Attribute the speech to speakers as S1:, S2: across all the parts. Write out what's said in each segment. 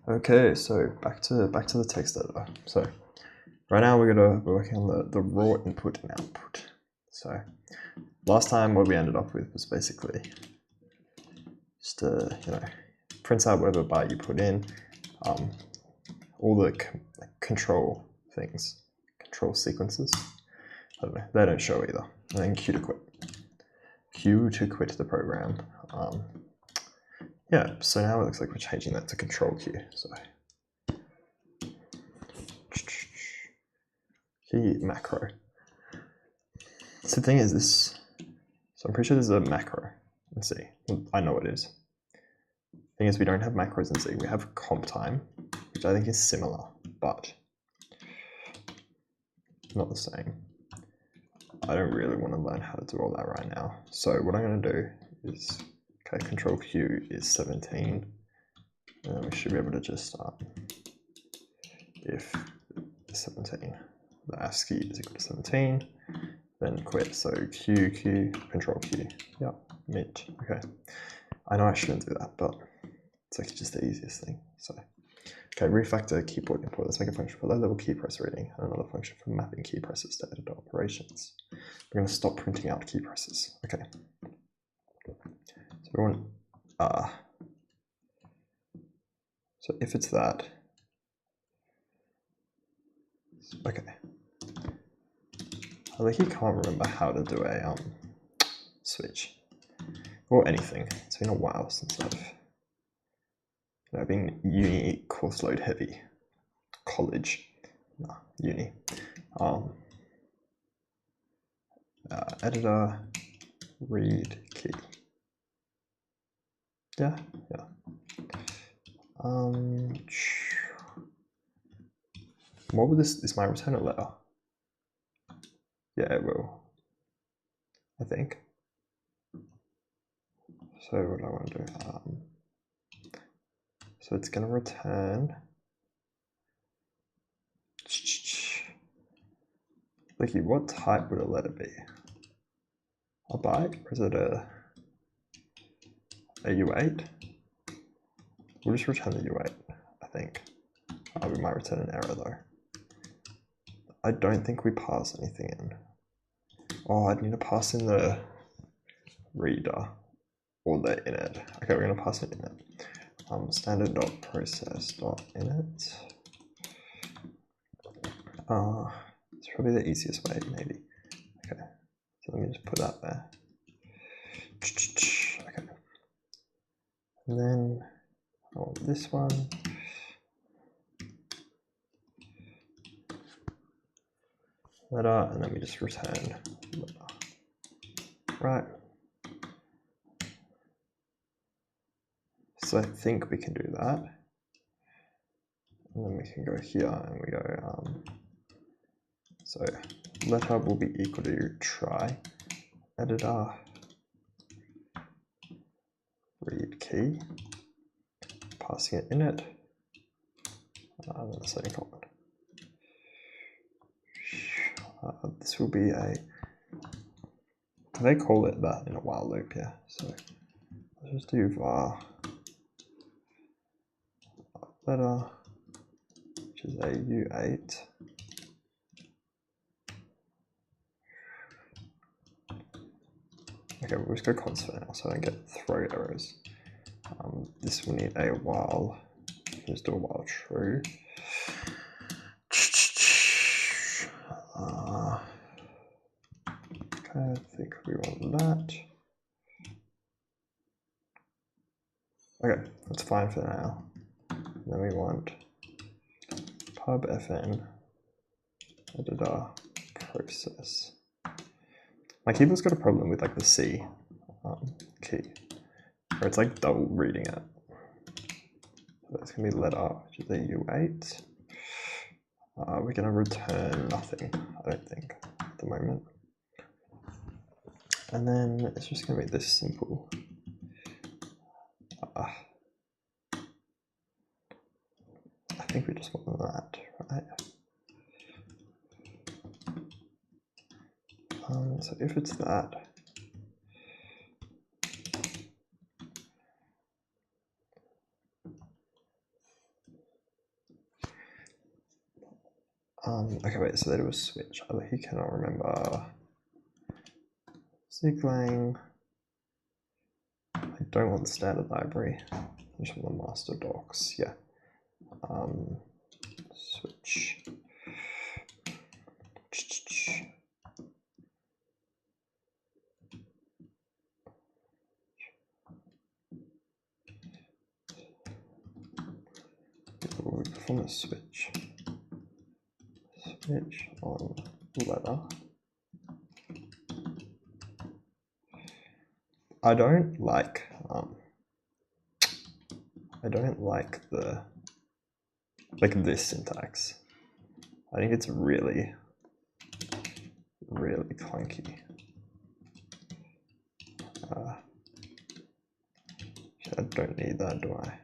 S1: Okay, so back to the text editor. So right now we're working on the raw input and output. So last time what we ended up with was basically just prints out whatever byte you put in, all the control things, control sequences. I don't know, they don't show either. And then Q to quit. Q to quit the program. Yeah, so now it looks like we're changing that to control Q. So key macro. So the thing is this, so I'm pretty sure this is a macro in C. I know it is. Thing is we don't have macros in C. We have comp time, which I think is similar, but not the same. I don't really want to learn how to do all that right now. So what I'm going to do is, okay, control Q is 17, and then we should be able to just, if 17, the ASCII is equal to 17, then quit. So Q, control Q, yeah, mint, okay. I know I shouldn't do that, but it's like just the easiest thing. So, okay, refactor keyboard import. Let's make a function for low-level key press reading and another function for mapping key presses to editor operations. We're going to stop printing out key presses. Okay. So we want so if it's that, okay. I like you can't remember how to do a switch or anything. It's been a while since I've been uni course load heavy, college, no, uni. Editor read key. Yeah. What would this might return a letter? Yeah, it will. I think. So what do I want to do? So it's going to return. Licky, what type would a letter be? A byte? Or is it a U8? We'll just return the U8, I think. We might return an error though. I don't think we pass anything in. Oh, I'd need to pass in the reader or the init. Okay, we're going to pass it init. Standard.process.init. It's probably the easiest way, maybe. Okay, so let me just put that there. Okay. And then I want this one. Letter, and then we just return letter. Right. So I think we can do that. And then we can go here and we go, so letter will be equal to try editor read key, passing it in it, and then the semicolon. This will be a, they call it that in a while loop, yeah. So let's just do var letter, which is a U8. Okay, we'll just go const for now so I don't get throw errors. This will need a while, just do a while true. Okay, I think we want that. Okay, that's fine for now. And then we want pub fn editor process. My keyboard's got a problem with like the C key, where it's like double reading it. So that's gonna be letter, which is a U8. We're gonna return nothing, I don't think, at the moment. And then it's just gonna be this simple. I think we just want that, right? So if it's that, Okay, wait, so there was switch. He cannot remember. Ziglang. I don't want the standard library. I just want the master docs. Yeah. Switch. We'll perform a switch. Switch on letter. I don't like the this syntax. I think it's really clunky. I don't need that, do I?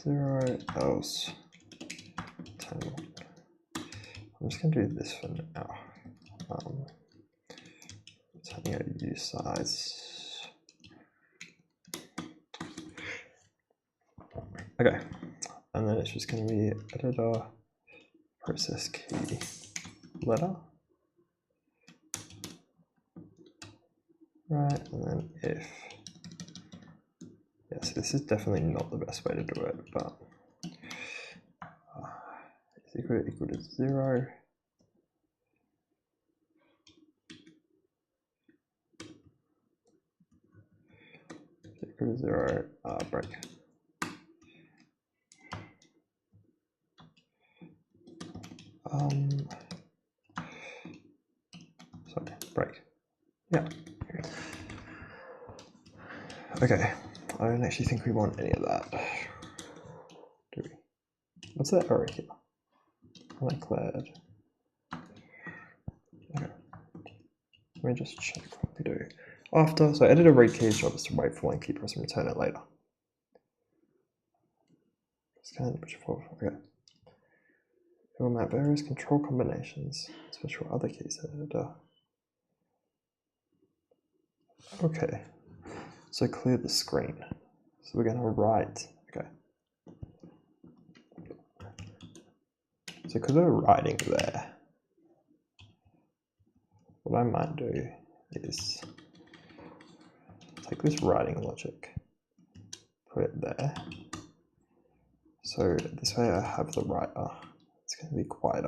S1: 0 else 10. I'm just gonna do this for now. Turning out U size. Okay, and then it's just going to be editor process key letter, right? And then if yes, this is definitely not the best way to do it, but is equal to 0. Equal to 0, break. Sorry, break. Yeah. Okay, I don't actually think we want any of that, do we? What's that error here? Uncleared. Okay. Let me just check what we do. After, so editor read keys job is to wait for one key press and return it later. Scan before, okay. It will map various control combinations, special other keys editor. Okay, so clear the screen. So we're going to write, okay. So because we're writing there, what I might do is take this writing logic, put it there. So this way I have the writer. It's going to be quite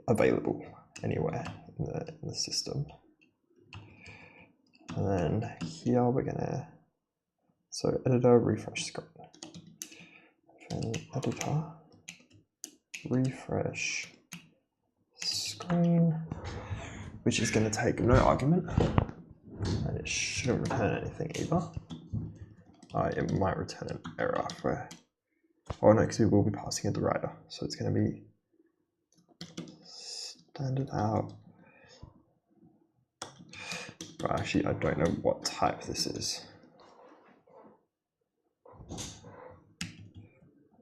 S1: available anywhere in the system. And then here we're gonna, so editor refresh screen. And editor refresh screen, which is going to take no argument, and it shouldn't return anything either. It might return an error for, oh no, because we will be passing it the writer, so it's going to be standard out. But actually, I don't know what type this is.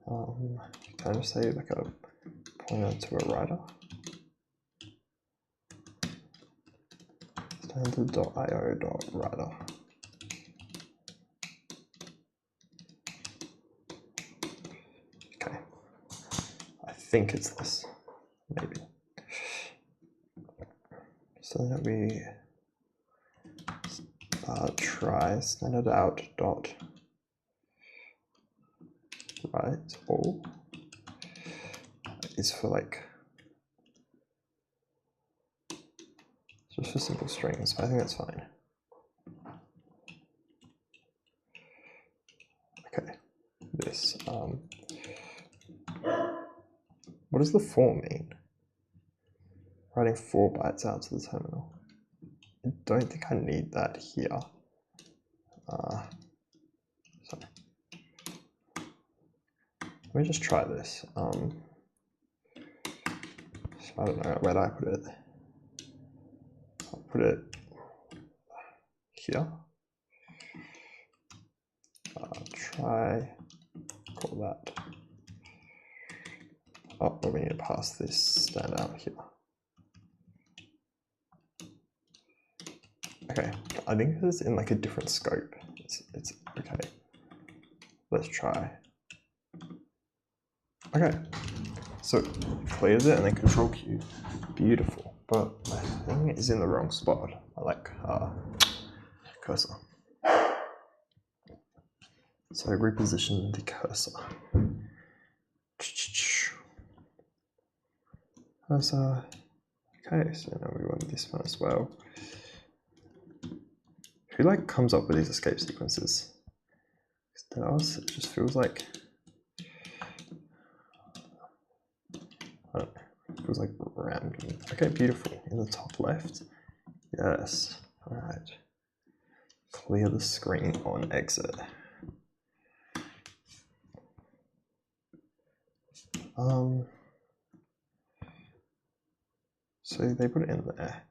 S1: Can I just say like a pointer to a writer? Standard.io.writer. Okay, I think it's this, maybe. So that we try standard out dot write all is for like just for simple strings. I think that's fine. Okay, this what does the 4 mean? Writing 4 bytes out to the terminal. I don't think I need that here. Sorry. Let me just try this. So I don't know, where did I put it? I'll put it here. Try, call that. Oh, but we need to pass this stand out here. Okay, I think this is in like a different scope. It's okay. Let's try. Okay, so clears it and then Control Q. Beautiful, but my thing is in the wrong spot. I like cursor. So reposition the cursor. Cursor. Okay, so now we want this one as well. Who like comes up with these escape sequences? To us, it just feels like I don't know, it feels like random. Okay, beautiful. In the top left. Yes. Alright. Clear the screen on exit. So they put it in there.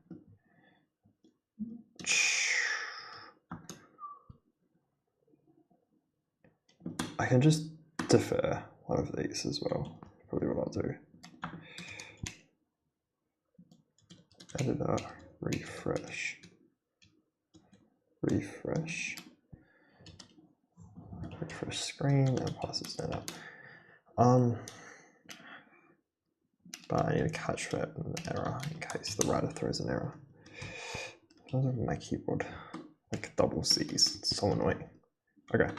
S1: I can just defer one of these as well. Probably what I'll do. Editor, refresh. Refresh screen and pass this down up. But I need to catch that an error in case the writer throws an error. My keyboard, like double C's, it's so annoying. Okay,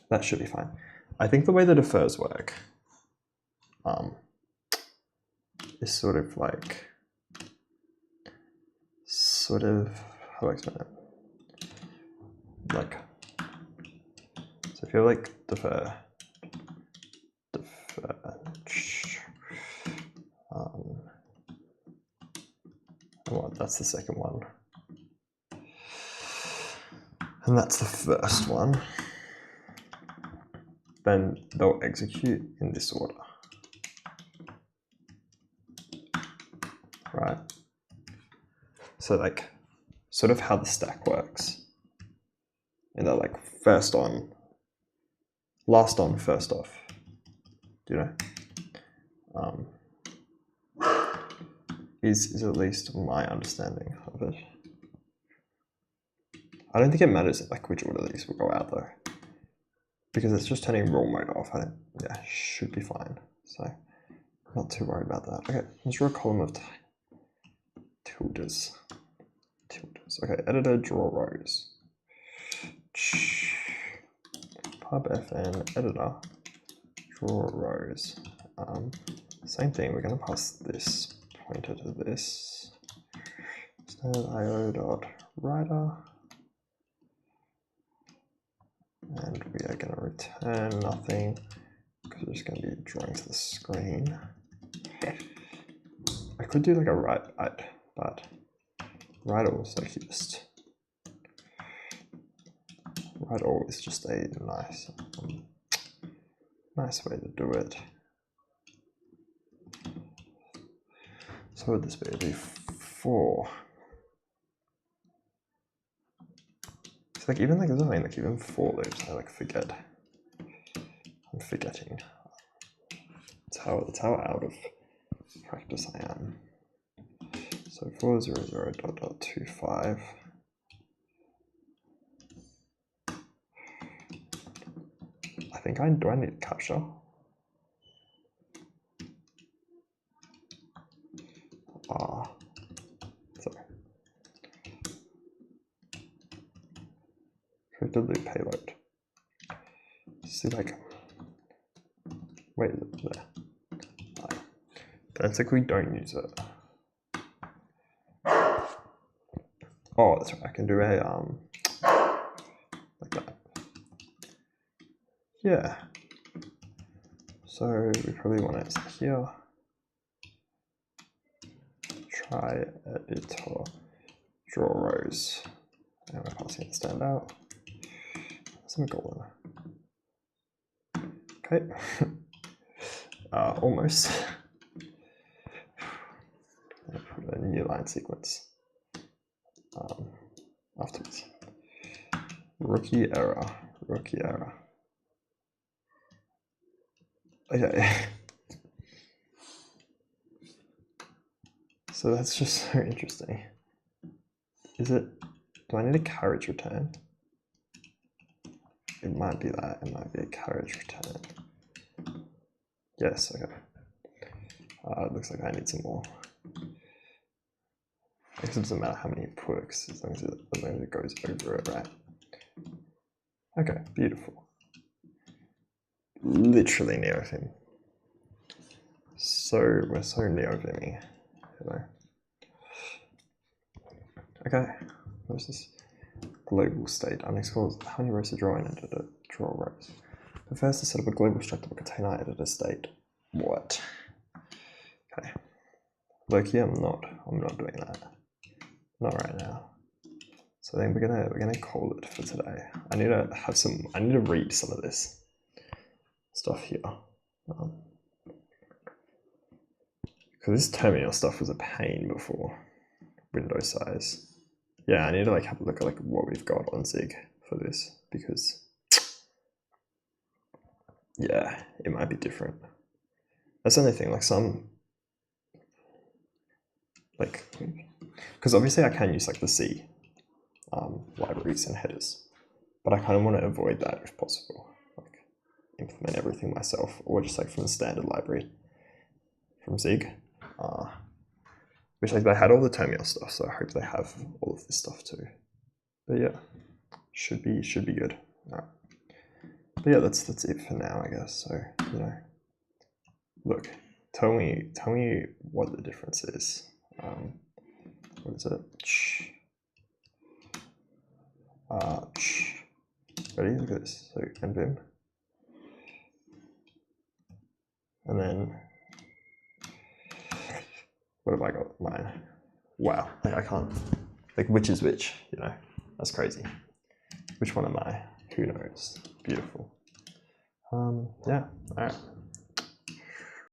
S1: that should be fine. I think the way the defers work is sort of, how do I explain it? Like, so if you're like defer, well, that's the second one. And that's the first one. Then they'll execute in this order. Right? So like, sort of how the stack works. And they're like first on, last on, first off. Do you know? Is at least my understanding of it. I don't think it matters like which order these will go out though, because it's just turning raw mode off. Yeah, should be fine. So I'm not too worried about that. Okay, let's draw a column of tildes. Okay, editor, draw rows. Pub fn editor, draw rows. Same thing. We're going to pass this pointer to this. Standard io dot writer. And we are going to return nothing because we're just going to be drawing to the screen. I could do like a write, but write all is like write all is just a nice way to do it. So would this be? It'd be 4. It's like even like there's nothing like even 4 loops. I like forget. I'm forgetting. It's how out of practice I am. So 400.25. I think do I need capture? Sorry. Restricted loop payload. See like, wait there. That's like we don't use it. Oh, that's right. I can do a like that. Yeah. So we probably want it here. Try editor, draw rows. And we're passing it standout. Semicolon. Okay. Almost. I'll put a new line sequence afterwards. Rookie error. Okay. So that's just so interesting. Do I need a carriage return? It might be that. It might be a carriage return. Yes, okay. It looks like I need some more. I guess it doesn't matter how many you put, as long as it goes over it, right? Okay, beautiful. Literally neovim. So we're so neovimmy, you know. Okay, what's this? Global state. Unexplored. How many rows to draw in editor? Draw rows. But first to set up a global structure container editor state. What? Okay. Loki, I'm not doing that. Not right now. So then we're gonna call it for today. I need to read some of this stuff here. Because this terminal stuff was a pain before. Window size. Yeah, I need to like have a look at like what we've got on Zig for this, because yeah, it might be different. That's the only thing, like some, like, because obviously I can use like the C libraries and headers, but I kind of want to avoid that if possible. Like implement everything myself, or just like from the standard library from Zig. Which like they had all the terminal stuff, so I hope they have all of this stuff too. But yeah, should be good. All right. But yeah, that's it for now, I guess. So, you know, look, tell me what the difference is. What is it? Ready? Look at this. So neovim, and then what have I got? Mine. Wow, like I can't. Like which is which? You know, that's crazy. Which one am I? Who knows? Beautiful. Yeah. All right.